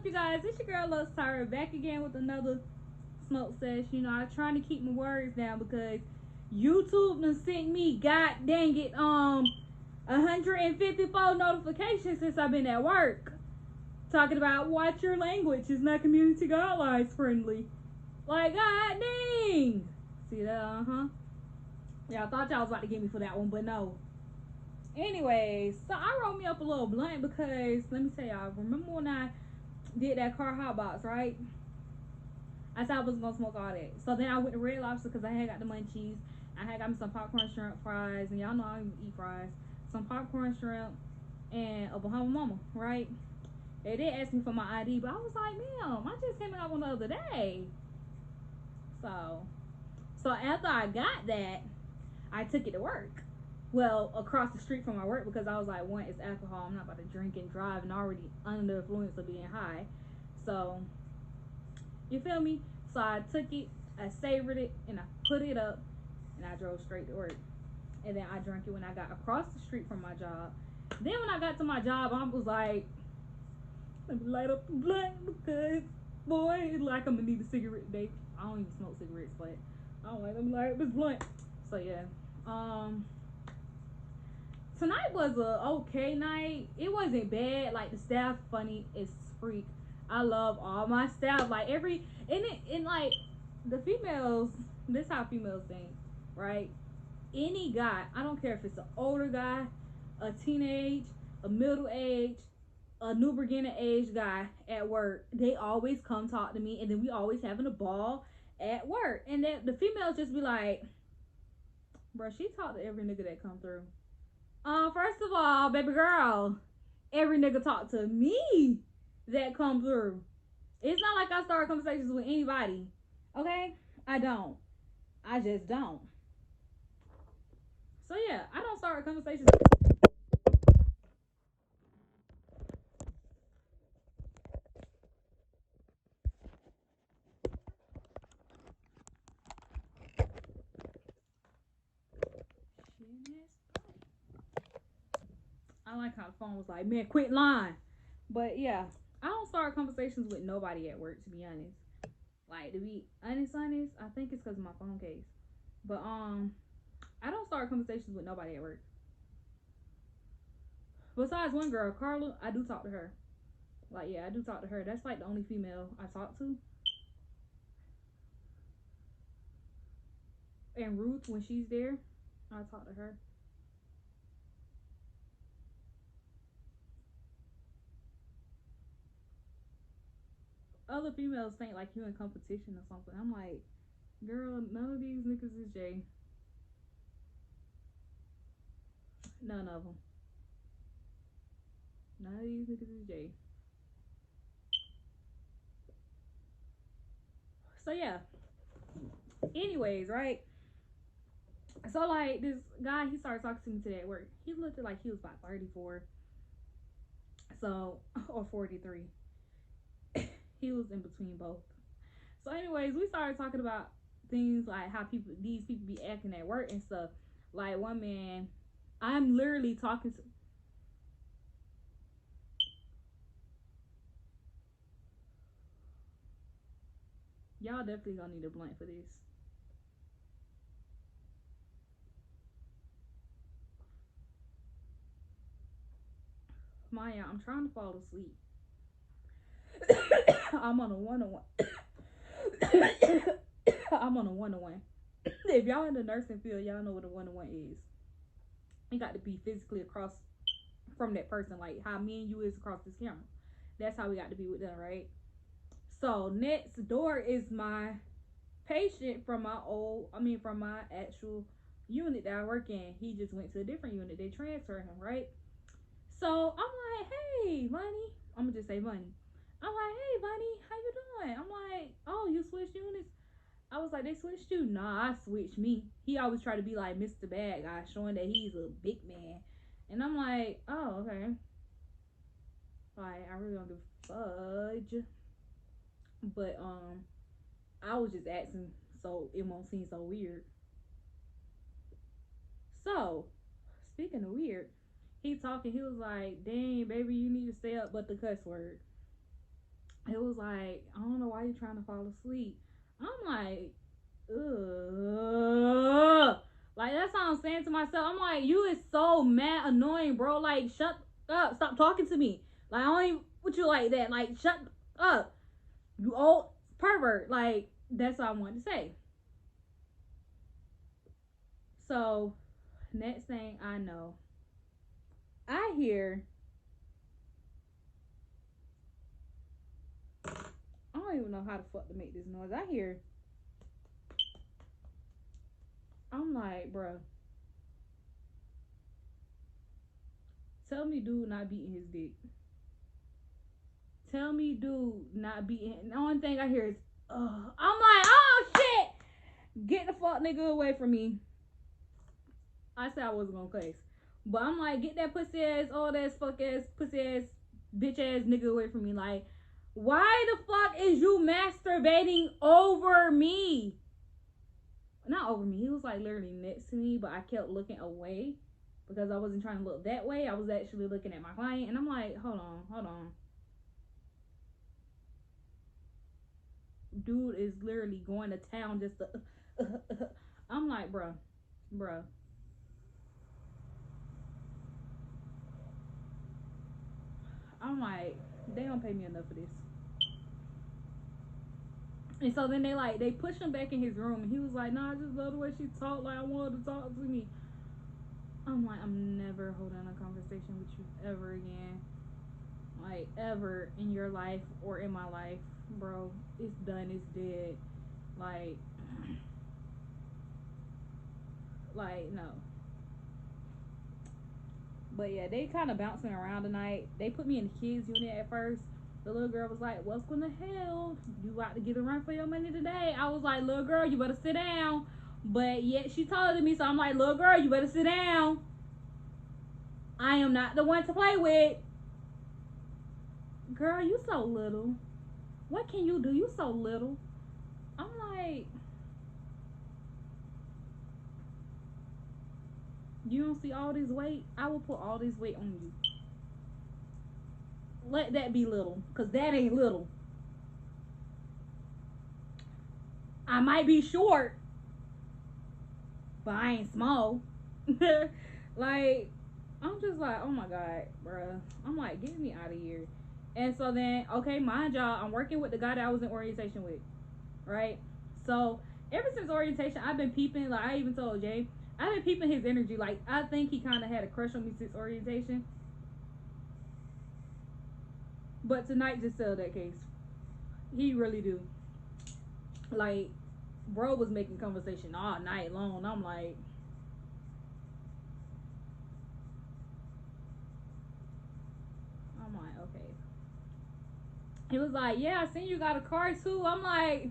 up, you guys? It's your girl Luxetyra back again with another smoke sesh. You know, I'm trying to keep my words down because YouTube done sent me, god dang it, 154 notifications since I've been at work. Talking about watch your language, it's not community guidelines friendly. Like, god dang. See that, Yeah, I thought y'all was about to get me for that one, but no. Anyways, so I rolled me up a little blunt because, let me tell y'all, remember when I did that car hot box, right? I said I wasn't gonna smoke all that. So then I went to Red Lobster because I had got the munchies. I had got me some popcorn shrimp fries, and y'all know I don't even eat fries. Some popcorn shrimp and a Bahama Mama, right? They did ask me for my ID, but I was like, ma'am, I just came out one the other day. So after I got that, I took it to work. Well, across the street from my work because I was like, one, it's alcohol. I'm not about to drink and drive and already under the influence of being high. So, you feel me? So I took it, I savored it, and I put it up, and I drove straight to work. And then I drank it when I got across the street from my job. Then when I got to my job, I was like, let me light up the blunt because, boy, it's like I'm gonna need a cigarette today. I don't even smoke cigarettes, but I don't like, let me light up this blunt. So yeah, tonight was a okay night. It wasn't bad. Like the staff funny as freak. I love all my staff. Like and like the females. This how females think, right? Any guy, I don't care if it's an older guy, a teenage, a middle age, a new beginner age guy at work. They always come talk to me, and then we always having a ball at work. And then the females just be like, "Bro, she talked to every nigga that come through." First of all, baby girl, every nigga talk to me that come through. It's not like I start conversations with anybody. Okay? I don't. I just don't. So yeah, I don't start conversations. I like how the phone was like, man, quit lying. But yeah, I don't start conversations with nobody at work, to be honest. Like to be honest, I think it's because of my phone case. But I don't start conversations with nobody at work. Besides one girl, Carla, I do talk to her. Like, yeah, I do talk to her. That's like the only female I talk to. And Ruth, when she's there, I talk to her. Other females think like you in competition or something. I'm like, girl, none of these niggas is Jay. None of them. None of these niggas is Jay. So yeah. Anyways, right? So like this guy, he started talking to me today at work. He looked like he was about 34. So or 43. He was in between both. So anyways, we started talking about things like how these people be acting at work and stuff. Like one man, I'm literally talking to y'all. Definitely gonna need a blunt for this. Maya, I'm trying to fall asleep. I'm on a 101. I'm on a 101. If y'all in the nursing field, y'all know what a 101 is. You got to be physically across from that person, like how me and you is across this camera. That's how we got to be with them, right? So next door is my patient from from my actual unit that I work in. He just went to a different unit. They transferred him, right? So I'm like, hey, Bunny. I'm gonna just say Bunny. I'm like, hey, Bunny, how you doing? I'm like, oh, you switched units? I was like, they switched you? Nah, I switched me. He always try to be like Mr. Bad Guy, showing that he's a big man. And I'm like, oh, okay. Like, I really don't give a fudge. But I was just asking so it won't seem so weird. So, speaking of weird, he talking, he was like, dang, baby, you need to stay up but the cuss word. It was like, I don't know why you're trying to fall asleep. I'm like, ugh. Like, that's how I'm saying to myself. I'm like, you is so mad annoying, bro. Like, shut up. Stop talking to me. Like, I don't even put you like that. Like, shut up. You old pervert. Like, that's what I wanted to say. So, next thing I know, I hear, I don't even know how the fuck to make this noise. I hear, I'm like, bro, tell me dude not beating his dick. Tell me dude not beating. The only thing I hear is, ugh. I'm like, oh shit! Get the fuck nigga away from me. I said I wasn't gonna cuss. But I'm like, get that pussy ass, old ass, fuck ass, pussy ass, bitch ass nigga away from me. Like, why the fuck is you masturbating over me? Not over me. He was like literally next to me, but I kept looking away because I wasn't trying to look that way. I was actually looking at my client, and I'm like, hold on, hold on. Dude is literally going to town just to. I'm like, bruh. I'm like, they don't pay me enough for this. And so then they pushed him back in his room, and he was like, "Nah, I just love the way she talked. Like I want her to talk to me." I'm like, I'm never holding a conversation with you ever again, like ever in your life or in my life, bro. It's done. It's dead. Like, like no. But yeah, they kind of bouncing around tonight. They put me in the kids unit at first. The little girl was like, "What's gonna hell? You got to get a run for your money today." I was like, "Little girl, you better sit down." But yet she taller than me, so I'm like, "Little girl, you better sit down. I am not the one to play with." Girl, you so little. What can you do? You so little. I'm like, you don't see all this weight? I will put all this weight on you. Let that be little, cause that ain't little. I might be short, but I ain't small. Like, I'm just like, oh my god, bruh. I'm like, get me out of here. And so then, okay, mind y'all, I'm working with the guy that I was in orientation with, right? So ever since orientation, I've been peeping. Like I even told Jay, I've been peeping his energy. Like I think he kind of had a crush on me since orientation. But tonight just settled that case. He really do. Like, bro was making conversation all night long. I'm like, okay. He was like, yeah, I seen you got a car too. I'm like,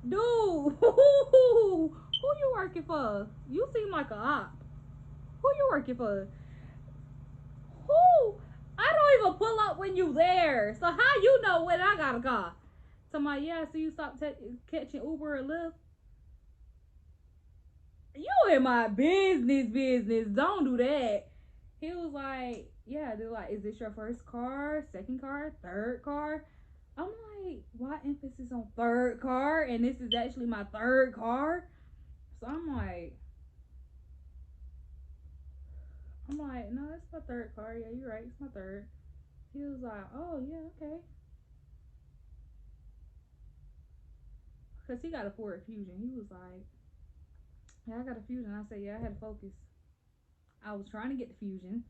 dude, who you working for? You seem like a op. Who you working for? Who? I don't even pull up when you there. So how you know when I got a car? So I'm like, yeah, so you stop catching Uber or Lyft. You in my business. Don't do that. He was like, yeah, they're like, is this your first car, second car, third car? I'm like, why emphasis on third car? And this is actually my third car. So I'm like, no, it's my third car. Yeah, you're right, it's my third. He was like, oh yeah, okay. Cause he got a Ford Fusion. He was like, yeah, I got a Fusion. I said, yeah, I had a Focus. I was trying to get the Fusion,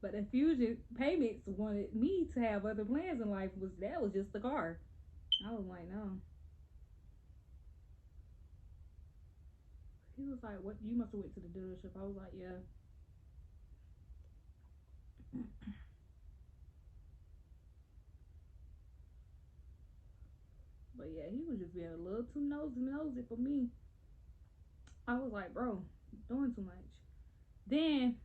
but the Fusion payments wanted me to have other plans in life. Was just the car. I was like, no. He was like, what? You must have went to the dealership. I was like, yeah. But yeah, he was just being a little too nosy for me. I was like, bro, doing too much. Then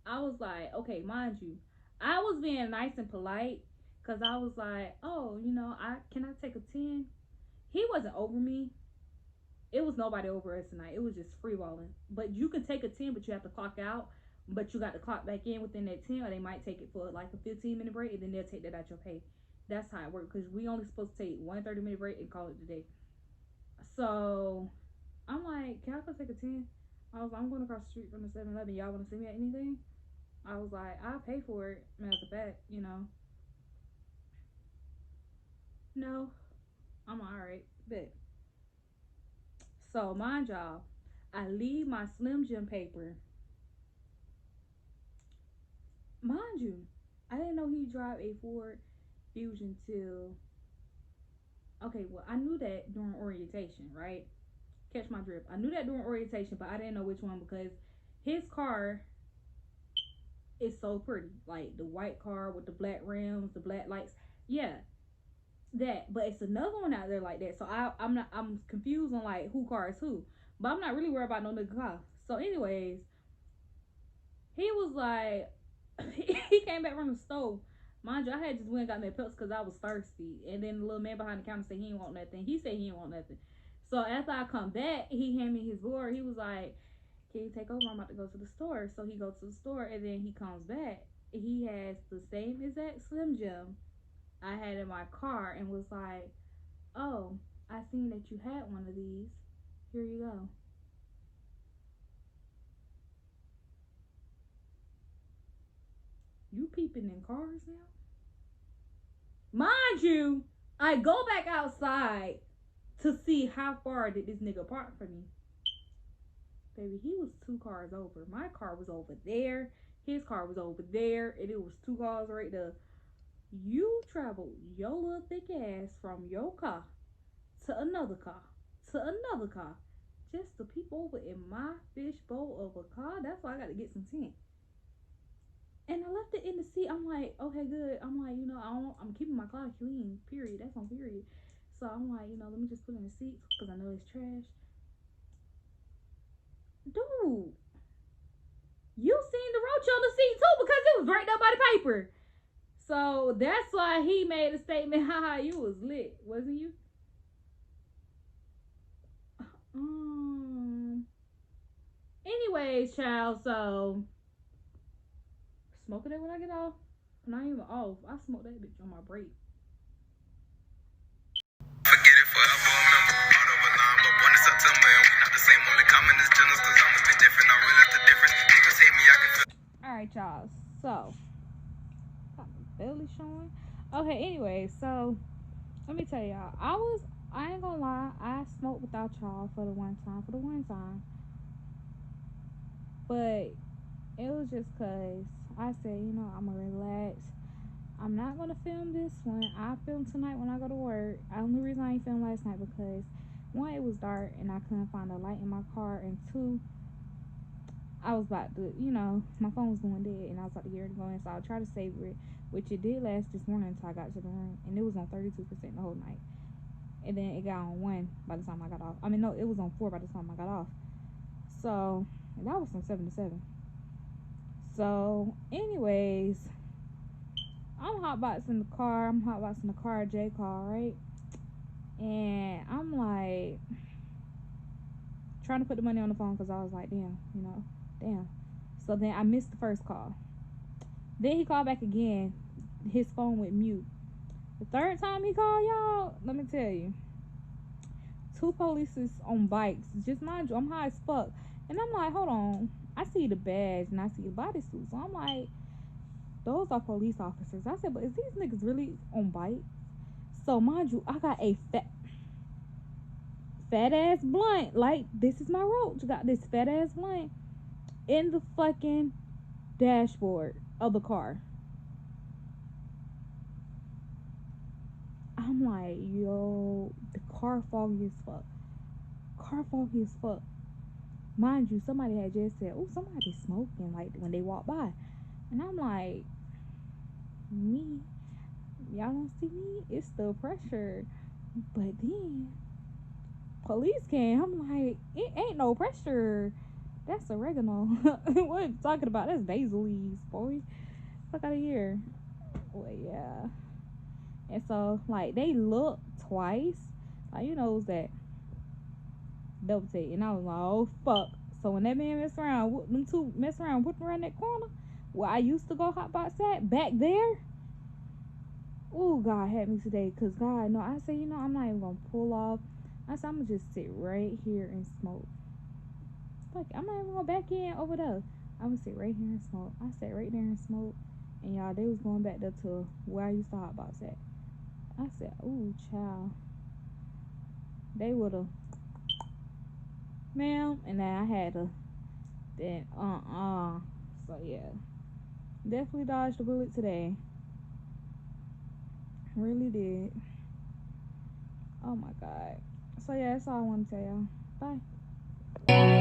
I was like, okay, mind you, I was being nice and polite because I was like, oh, I can I take a 10? He wasn't over me. It was nobody over us tonight. It was just free balling. But you can take a 10, but you have to clock out. But you got to clock back in within that 10, or they might take it for like a 15-minute break, and then they'll take that out your pay. That's how it works, because we only supposed to take one 30-minute break and call it a day. So I'm like, can I go take a 10? I'm going across the street from the 7-Eleven. Y'all want to see me at anything? I was like, I'll pay for it. I mean, as a fact, No, I'm alright. But so mind y'all, I leave my Slim Jim paper. Mind you, I didn't know he drive a Ford Fusion till. Okay, well, I knew that during orientation, right? Catch my drift. I knew that during orientation, but I didn't know which one, because his car is so pretty. Like the white car with the black rims, the black lights. Yeah, that. But it's another one out there like that. So I'm confused on like who car is who. But I'm not really worried about no nigga car. So anyways, he was like, he came back from the stove. Mind you, I had just went and got me a Pepsi because I was thirsty. And then the little man behind the counter said he didn't want nothing. He said he didn't want nothing. So after I come back, he handed me his board. He was like, can you take over? I'm about to go to the store. So he goes to the store, and then he comes back. He has the same exact Slim Jim I had in my car, and was like, oh, I seen that you had one of these. Here you go. You peeping in cars now? Mind you, I go back outside to see how far did this nigga park for me. Baby, he was 2 cars over. My car was over there. His car was over there. And it was 2 cars right there. You traveled your little thick ass from your car to another car to another car just to peep over in my fishbowl of a car. That's why I got to get some tint. And I left it in the seat. I'm like, okay, good. I'm like, I'm keeping my car clean. Period. That's on period. So I'm like, let me just put it in the seat because I know it's trash. Dude, you seen the roach on the seat too because it was right there by the paper. So that's why he made a statement. Haha, you was lit, wasn't you? Anyways, child. So smoking it when I get off. Not even off. I smoke that bitch on my break. Forget it forever, remember. Part of a line, but born in September, and we not the same. Only common is jealous, cause I'm moving different. I realize the difference. Niggas hate me, I can feel. Alright, y'all. So, got my belly showing. Okay, anyway, so let me tell y'all. I ain't gonna lie, I smoked without y'all for the one time. But it was just cause I said, I'm gonna relax. I'm not gonna film this one. I film tonight when I go to work. The only reason I ain't filmed last night because one, it was dark and I couldn't find a light in my car, and two, I was about to, my phone was going dead and I was about to get ready to go in, so I'll try to save it, which it did last this morning until I got to the room, and it was on 32% the whole night. And then it got on 1 by the time I got off. I mean, no, it was on 4 by the time I got off. So, and that was from 7 to 7. So, anyways, I'm hotboxing the car. J car, right? And I'm like trying to put the money on the phone because I was like, damn. So then I missed the first call. Then he called back again. His phone went mute. The third time he called, y'all, let me tell you, 2 polices on bikes. Just mind you, I'm high as fuck. And I'm like, hold on. I see the badge and I see the bodysuit. So I'm like, those are police officers. I said, but is these niggas really on bikes? So mind you, I got a fat ass blunt. Like, this is my roach. Got this fat ass blunt in the fucking dashboard of the car. I'm like, yo, the car foggy as fuck. Mind you, somebody had just said, oh, somebody's smoking, like, when they walk by. And I'm like, me? Y'all don't see me? It's still pressure. But then, police came. I'm like, it ain't no pressure. That's oregano. What are you talking about? That's basil leaves, boy. Fuck out of here. Well, yeah. And so, like, they looked twice. Like, that double take. And I was like, oh, fuck. So when that man mess around, them two mess around, whipping around that corner, where I used to go hot box at, back there. Oh, God had me today, because God, no, I said, I'm not even going to pull off. I said, I'm going to just sit right here and smoke. Fuck, I'm not even going to back in over there. I'm going to sit right here and smoke. I sat right there and smoked. And y'all, they was going back there to where I used to hot box at. I said, ooh, child. They would have, ma'am. And then I had to, then, So, yeah. Definitely dodged the bullet today. Really did. Oh, my God. So, yeah, that's all I want to tell y'all. Bye.